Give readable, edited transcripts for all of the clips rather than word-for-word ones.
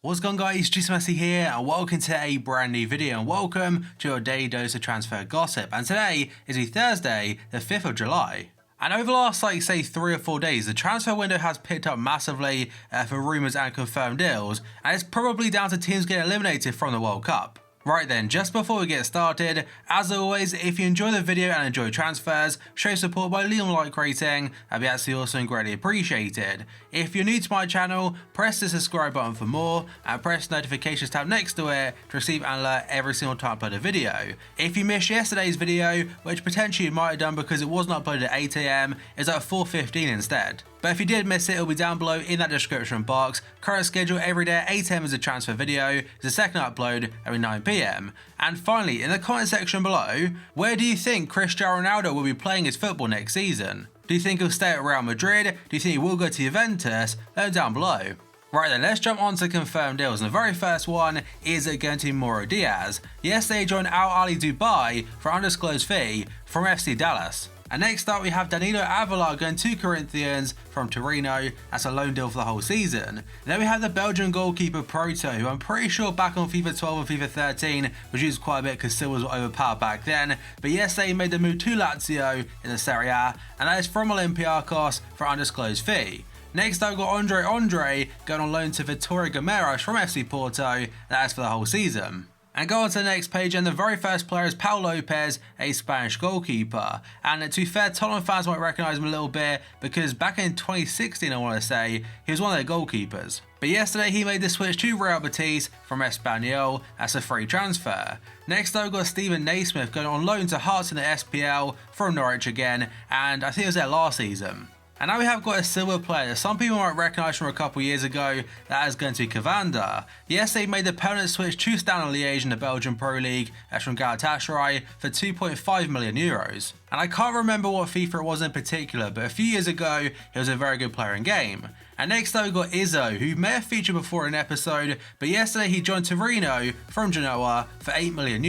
What's going on, guys? Just Messi here and welcome to a brand new video and welcome to your daily dose of transfer gossip. And today is the Thursday, the 5th of July. And over the last, say 3 or 4 days, the transfer window has picked up massively for rumours and confirmed deals, and it's probably down to teams getting eliminated from the World Cup. Right then, just before we get started, as always, if you enjoy the video and enjoy transfers, show support by leaving a like rating, that'd be absolutely awesome and greatly appreciated. If you're new to my channel, press the subscribe button for more, and press the notifications tab next to it to receive an alert every single time I upload a video. If you missed yesterday's video, which potentially you might have done because it wasn't uploaded at 8 AM, it's at 4:15 instead. But if you did miss it, it'll be down below in that description box. Current schedule every day at 8 AM is a transfer video, the second upload every 9 PM. And finally, in the comment section below, where do you think Cristiano Ronaldo will be playing his football next season? Do you think he'll stay at Real Madrid? Do you think he will go to Juventus? Let them down below. Right then, let's jump on to confirmed deals, and the very first one is going to be Mauro Diaz. Yesterday he joined Al Ahly Dubai for an undisclosed fee from FC Dallas. And next up we have Danilo Avila going to Corinthians from Torino. That's a loan deal for the whole season. And then we have the Belgian goalkeeper Proto, who I'm pretty sure back on FIFA 12 and FIFA 13 was used quite a bit because Silvers were overpowered back then. But yesterday he made the move to Lazio in the Serie A, and that is from Olympiacos for an undisclosed fee. Next up we've got Andre going on loan to Vitória Guimarães from FC Porto. That is for the whole season. And go on to the next page, and the very first player is Pau Lopez, a Spanish goalkeeper. And to be fair, Tottenham fans might recognise him a little bit because back in 2016, I want to say, he was one of their goalkeepers. But yesterday he made the switch to Real Betis from Espanyol as a free transfer. Next up we've got Steven Naismith going on loan to Hearts in the SPL from Norwich again, and I think it was there last season. And now we have got a silver player that some people might recognise from a couple years ago, that is going to be Cavanda. Yes, they made the permanent switch to Standard Liège in the Belgian Pro League as from Galatasaray for €2.5 million. And I can't remember what FIFA it was in particular, but a few years ago he was a very good player in game. And next up we've got Izzo, who may have featured before in an episode, but yesterday he joined Torino from Genoa for €8 million.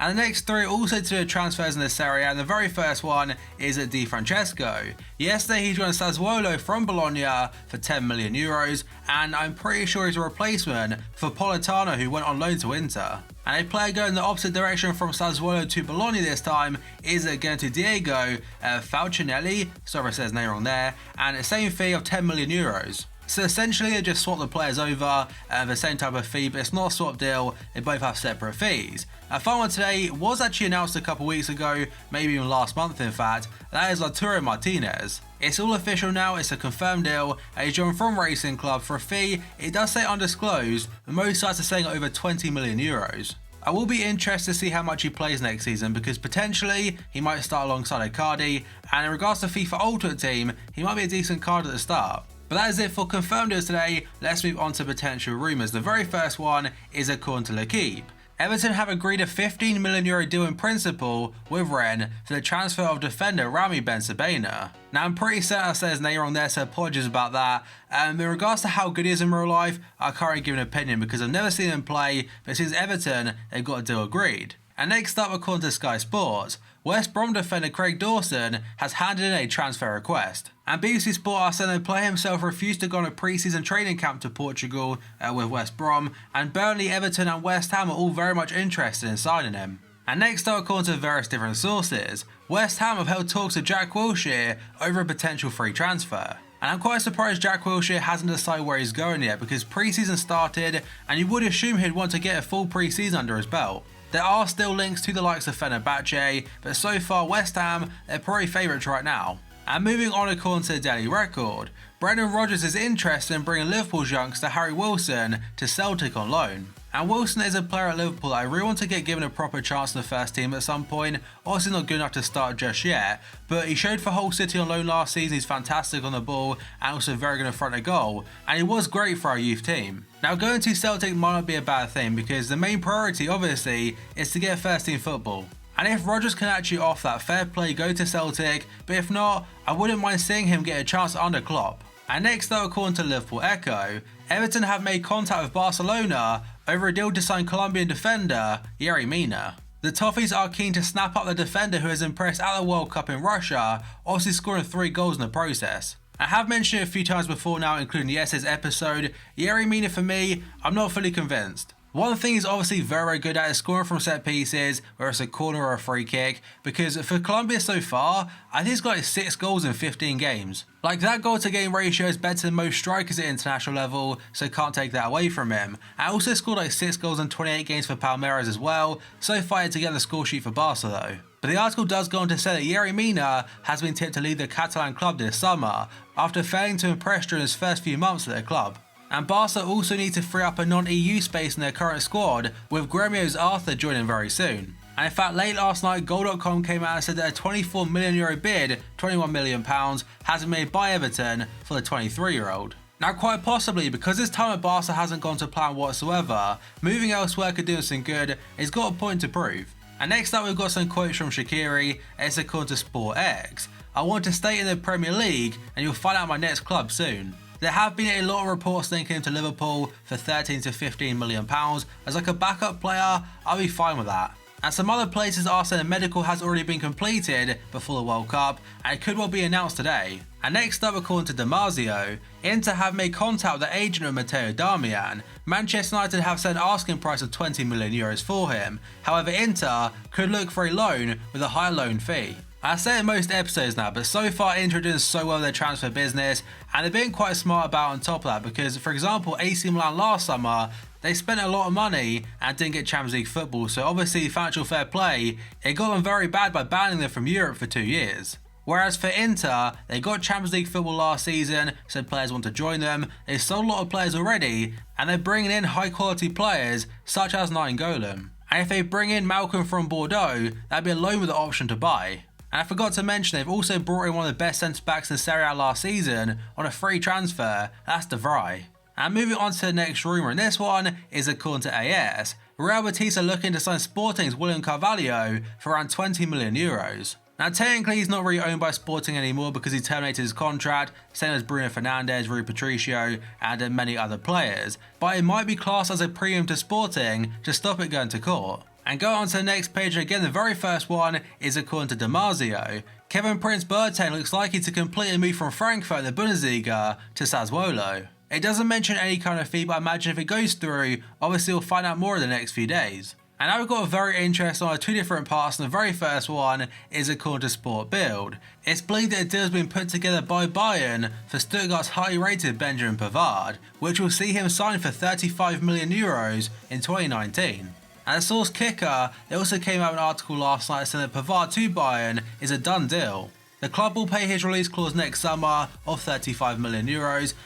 And the next three are also to do transfers in this area, and the very first one is Di Francesco. Yesterday he joined Sassuolo from Bologna for €10 million, and I'm pretty sure he's a replacement for Politano, who went on loan to Inter. And a player going the opposite direction from Sassuolo to Bologna this time is going to Diego Falcinelli, sorry if I said his name wrong there, and the same fee of €10 million. So essentially they just swap the players over the same type of fee, but it's not a swap deal, they both have separate fees. A fun one today was actually announced a couple weeks ago, maybe even last month in fact, that is Lautaro Martinez. It's all official now, it's a confirmed deal, he's joined from Racing Club for a fee, it does say undisclosed, but most sites are saying over €20 million. I will be interested to see how much he plays next season because potentially he might start alongside Icardi, and in regards to FIFA Ultimate Team, he might be a decent card at the start. But that is it for confirmed deals today. Let's move on to potential rumours. The very first one is according to L'Equipe. Everton have agreed a €15 million deal in principle with Rennes for the transfer of defender Rami Bensebaini. Now I'm pretty certain I said his name wrong there, so apologies about that. In regards to how good he is in real life, I can't give an opinion because I've never seen him play, but since Everton, they've got a deal agreed. And next up, according to Sky Sports, West Brom defender Craig Dawson has handed in a transfer request. And BBC Sport are saying the player himself refused to go on a pre-season training camp to Portugal with West Brom, and Burnley, Everton and West Ham are all very much interested in signing him. And next up, according to various different sources, West Ham have held talks with Jack Wilshere over a potential free transfer. And I'm quite surprised Jack Wilshere hasn't decided where he's going yet because pre-season started and you would assume he'd want to get a full pre-season under his belt. There are still links to the likes of Fenerbahce, but so far West Ham, they're probably favourites right now. And moving on according to the Daily Record, Brendan Rodgers is interested in bringing Liverpool's youngster Harry Wilson to Celtic on loan. And Wilson is a player at Liverpool that I really want to get given a proper chance in the first team at some point. Obviously not good enough to start just yet, but he showed for Hull City on loan last season. He's fantastic on the ball and also very good in front of goal, and he was great for our youth team. Now going to Celtic might not be a bad thing because the main priority obviously is to get first team football. And if Rodgers can actually offer that, fair play, go to Celtic, but if not, I wouldn't mind seeing him get a chance under Klopp. And next though, according to Liverpool Echo, Everton have made contact with Barcelona over a deal to sign Colombian defender Yerry Mina. The Toffees are keen to snap up the defender who has impressed at the World Cup in Russia, obviously scoring 3 goals in the process. I have mentioned it a few times before now, including yesterday's episode. Yerry Mina, for me, I'm not fully convinced. One thing he's obviously very, very good at is scoring from set pieces, whether it's a corner or a free kick, because for Colombia so far, I think he's got like 6 goals in 15 games. Like, that goal to game ratio is better than most strikers at international level, so can't take that away from him. And also scored like 6 goals in 28 games for Palmeiras as well, so far to get the score sheet for Barca though. But the article does go on to say that Yerry Mina has been tipped to lead the Catalan club this summer, after failing to impress during his first few months at the club. And Barca also need to free up a non-EU space in their current squad, with Gremio's Arthur joining very soon. And in fact, late last night, Goal.com came out and said that a €24 million bid, £21 million, has been made by Everton for the 23-year-old. Now, quite possibly, because his time at Barca hasn't gone to plan whatsoever, moving elsewhere could do him some good. He's got a point to prove. And next up, we've got some quotes from Shaqiri, it's according to Sport X. I want to stay in the Premier League, and you'll find out my next club soon. There have been a lot of reports linking him to Liverpool for £13 to £15 million. As like a backup player, I'll be fine with that. And some other places are saying the medical has already been completed before the World Cup, and it could well be announced today. And next up, according to Damasio, Inter have made contact with the agent of Matteo Darmian. Manchester United have set an asking price of €20 million for him. However, Inter could look for a loan with a higher loan fee. I say it in most episodes now, but so far Inter are doing so well in their transfer business, and they're being quite smart about on top of that, because for example AC Milan last summer, they spent a lot of money and didn't get Champions League football, so obviously financial fair play, it got them very bad by banning them from Europe for 2 years. Whereas for Inter, they got Champions League football last season, so players want to join them, they sold a lot of players already, and they're bringing in high quality players such as Nainggolan. And if they bring in Malcolm from Bordeaux, that'd be a loan with the option to buy. And I forgot to mention, they've also brought in one of the best centre-backs in Serie A last season on a free transfer, that's De Vrij. And moving on to the next rumour, and this one is according to AS. Real Betis are looking to sign Sporting's William Carvalho for around €20 million. Now technically he's not really owned by Sporting anymore because he terminated his contract, same as Bruno Fernandes, Rui Patricio and many other players, but it might be classed as a premium to Sporting to stop it going to court. And go on to the next page, and again the very first one is according to Damasio. Kevin Prince Boateng looks likely to complete a move from Frankfurt in the Bundesliga to Sassuolo. It doesn't mention any kind of fee, but I imagine if it goes through, obviously we'll find out more in the next few days. And now we've got a very interesting on 2 different parts, and the very first one is according to Sport Bild. It's believed that a deal has been put together by Bayern for Stuttgart's highly rated Benjamin Pavard, which will see him signed for €35 million in 2019. And the source Kicker, it also came out with an article last night saying that Pavard to Bayern is a done deal. The club will pay his release clause next summer of €35 million,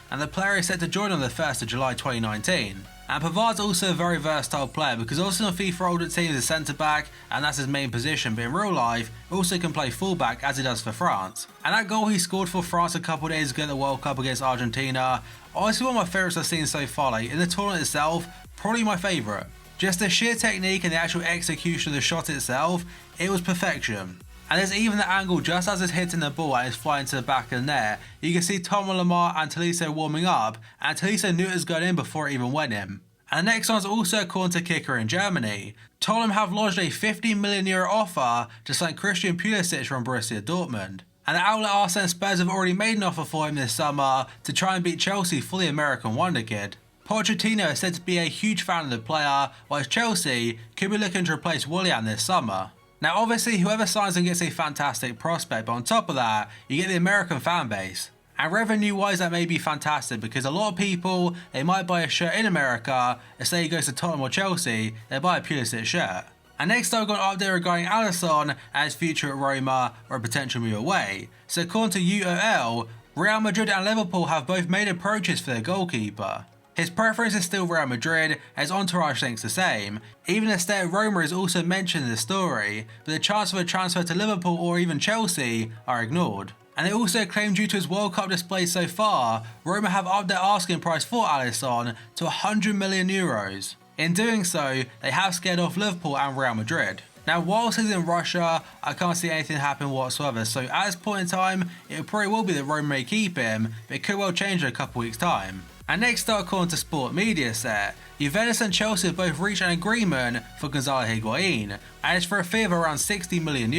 and the player is set to join on the 1st of July 2019. And Pavard's also a very versatile player because also on FIFA older teams is a centre-back and that's his main position, but in real life he also can play full-back as he does for France. And that goal he scored for France a couple of days ago at the World Cup against Argentina, honestly one of my favourites I've seen so far. Like, in the tournament itself, probably my favourite. Just the sheer technique and the actual execution of the shot itself, it was perfection. And there's even the angle just as it's hitting the ball and it's flying to the back of the net. You can see Tom Lamar and Tolisso warming up, and Tolisso knew it was going in before it even went in. And the next one's also according to Kicker in Germany. Tottenham have lodged a €15 million offer to sign Christian Pulisic from Borussia Dortmund. And the outlet are saying Spurs have already made an offer for him this summer to try and beat Chelsea for the American Wonder Kid. Pochettino is said to be a huge fan of the player, whilst Chelsea could be looking to replace Willian this summer. Now obviously whoever signs him gets a fantastic prospect, but on top of that, you get the American fan base. And revenue wise that may be fantastic because a lot of people, they might buy a shirt in America, and say he goes to Tottenham or Chelsea, they buy a Pulisic shirt. And next I've got an update regarding Alisson and his future at Roma or a potential move away. So according to UOL, Real Madrid and Liverpool have both made approaches for their goalkeeper. His preference is still Real Madrid, and his entourage thinks the same. Even a stay at Roma is also mentioned in the story, but the chance of a transfer to Liverpool or even Chelsea are ignored. And they also claim due to his World Cup display so far, Roma have upped their asking price for Alisson to €100 million. In doing so, they have scared off Liverpool and Real Madrid. Now whilst he's in Russia, I can't see anything happen whatsoever, so at this point in time, it probably will be that Roma may keep him, but it could well change in a couple weeks time. And next up, according to Sport Media Set, Juventus and Chelsea have both reached an agreement for Gonzalo Higuain, and it's for a fee of around €60 million.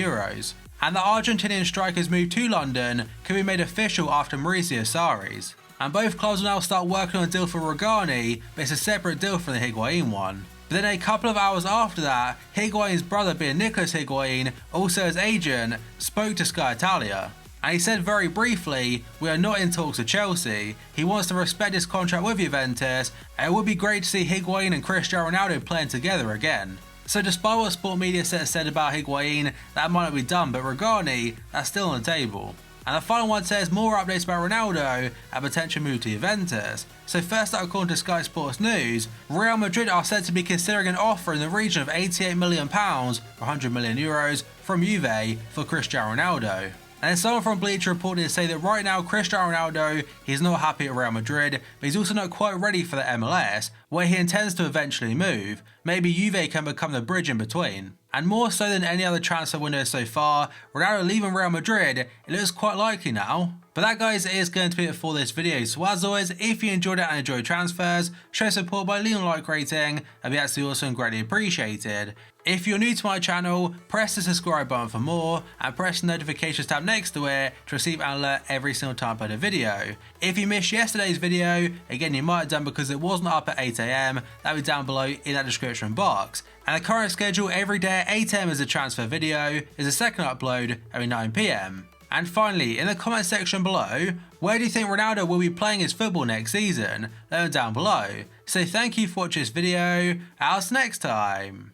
and the Argentinian striker's move to London could be made official after Mauricio Sarri's. And both clubs will now start working on a deal for Rugani, but it's a separate deal from the Higuain one. But then a couple of hours after that, Higuain's brother, being Nicolas Higuain, also his agent, spoke to Sky Italia. And he said very briefly, "We are not in talks with Chelsea. He wants to respect his contract with Juventus, and it would be great to see Higuain and Cristiano Ronaldo playing together again." So despite what sport media said about Higuain, that might not be done, but Rugani, that's still on the table. And the final one says more updates about Ronaldo and potential move to Juventus. So first up, according to Sky Sports News, Real Madrid are said to be considering an offer in the region of £88 million, or €100 million, from Juve for Cristiano Ronaldo. And then someone from Bleacher reported to say that right now Cristiano Ronaldo, he's not happy at Real Madrid, but he's also not quite ready for the MLS, where he intends to eventually move. Maybe Juve can become the bridge in between. And more so than any other transfer window so far, Ronaldo leaving Real Madrid, it looks quite likely now. But that, guys, is going to be it for this video. So as always, if you enjoyed it and enjoyed transfers, show support by leaving a like rating, that'd be absolutely awesome and greatly appreciated. If you're new to my channel, press the subscribe button for more, and press the notifications tab next to it to receive an alert every single time I upload a video. If you missed yesterday's video, again you might have done because it wasn't up at 8 AM, that'll be down below in that description box. And the current schedule every day at 8 AM is a transfer video, is a second upload every 9 PM. And finally, in the comment section below, where do you think Ronaldo will be playing his football next season? Let them down below. So thank you for watching this video, I'll see you next time.